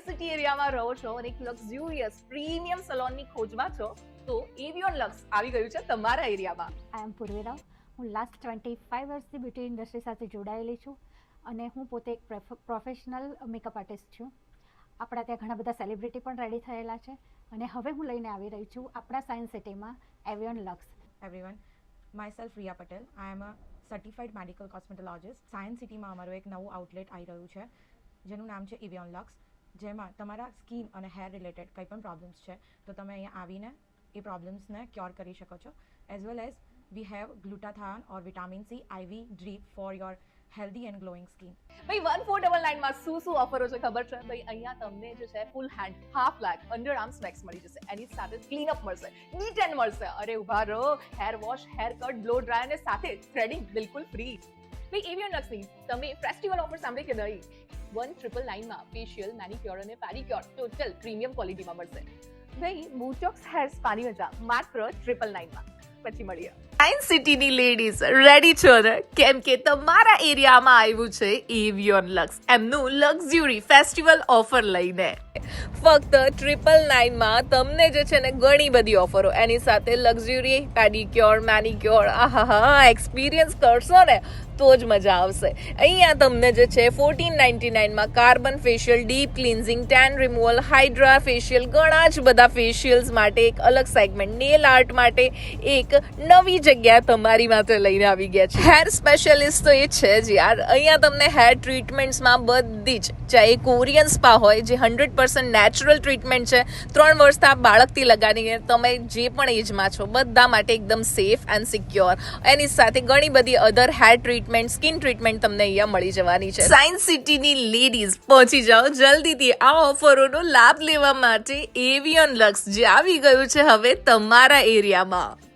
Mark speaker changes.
Speaker 1: City એરિયામાં રહો છો અને એક લક્ઝુરિયસ પ્રીમિયમ સલોનની ખોજમાં છો તો એવિયોન લક્સ આવી ગયું છે તમારા એરિયામાં.
Speaker 2: આઈ એમ પૂર્વી રાવ. હું લાસ્ટ 25 વર્ષથી બ્યુટી ઇન્ડસ્ટ્રી સાથે જોડાયેલી છું અને હું પોતે એક પ્રોફેશનલ મેકઅપ આર્ટિસ્ટ છું. આપણા ત્યાં ઘણા બધા સેલિબ્રિટી પણ રેડી થયેલા છે અને હવે હું લઈને આવી રહી છું આપણા સાયન્સ સિટીમાં એવિયોન luck.
Speaker 3: Everyone, myself Riya Patel. I am a certified medical cosmetologist. Science સિટીમાં અમારું એક નવું આઉટલેટ આવી રહ્યું છે જેનું નામ છે એવિયોન લક્સ, જેમાં તમારા સ્કિન અને હેર રિલેટેડ કંઈ પણ પ્રોબ્લેમ્સ છે તો તમે અહીંયા આવીને એ પ્રોબ્લેમ્સને ક્યોર કરી શકો છો. As well as we have glutathione or vitamin C IV drip for your healthy and glowing skin.
Speaker 1: ભાઈ 1499 માં શું ઓફરો છે ખબર છે? ભાઈ અહીંયા તમને જે છે full hand half leg under arms wax મળી જશે, એની સાથે ક્લીનઅપ મળશે, નીટ એન્ડ મળશે. અરે ઉભા રહો, hair wash, hair cut, blow dry અને સાથે થ્રેડિંગ બિલકુલ ફ્રી. ભાઈ એવિયોન લક્સની તમે ફેસ્ટિવલ ઓફર સાંભળી કે નહીં? 1999 માં ફેશિયલ, મેનિક્યોર અને પેડિક્યોર ટોટલ પ્રીમિયમ ક્વોલિટીમાં મળશે. ભાઈ બોટોક્સ હેર સ્પાની મજા માત્ર 999 માં. પછી મળીએ. સાયન્સ સિટીની લેડીઝ રેડી છો ને? કેમ કે તમારા એરિયામાં આવ્યું છે એવિયોન લક્સ એમનું લક્ઝ્યુરી ફેસ્ટિવલ ઓફર લઈને. ફક્ત 999 માં તમને જે છે ને ઘણી બધી ઓફરો, એની સાથે લક્ઝ્યુરી પેડિક્યોર, મેનિક્યોર, આહાહા એક્સપિરિયન્સ કરશો ને તો જ મજા આવશે. અહીંયા તમને જે છે 1499 માં carbon facial, deep cleansing, ten removal, Hydra facial, ઘણા જ બધા ફેશિયલ્સ માટે એક અલગ સેગમેન્ટ, નેલ આર્ટ માટે એક નવી જગ્યા તમારી માટે લઈને આવી ગયા છે. હેર સ્પેશિયલિસ્ટ તો એ છે જ યાર. અહીંયા તમને હેર ટ્રીટમેન્ટ્સમાં બધી જ, ચાહે કોરિયન સ્પા હોય જે 100% નેચરલ ટ્રીટમેન્ટ છે, 3 વર્ષથી આ બાળકથી લગાડીને તમે જે પણ એજમાં છો બધા માટે એકદમ સેફ એન્ડ સિક્યોર. એની સાથે ઘણી બધી અધર હેર ટ્રીટમેન્ટ, સ્કિન ટ્રીટમેન્ટ તમને અહીંયા મળી જવાની છે. સાયન્સ સિટીની લેડીઝ પહોંચી જાઓ જલ્દીથી આ ઓફરોનો લાભ લેવા માટે. એવિયોન લક્સ જે આવી ગયું છે હવે તમારા એરિયામાં.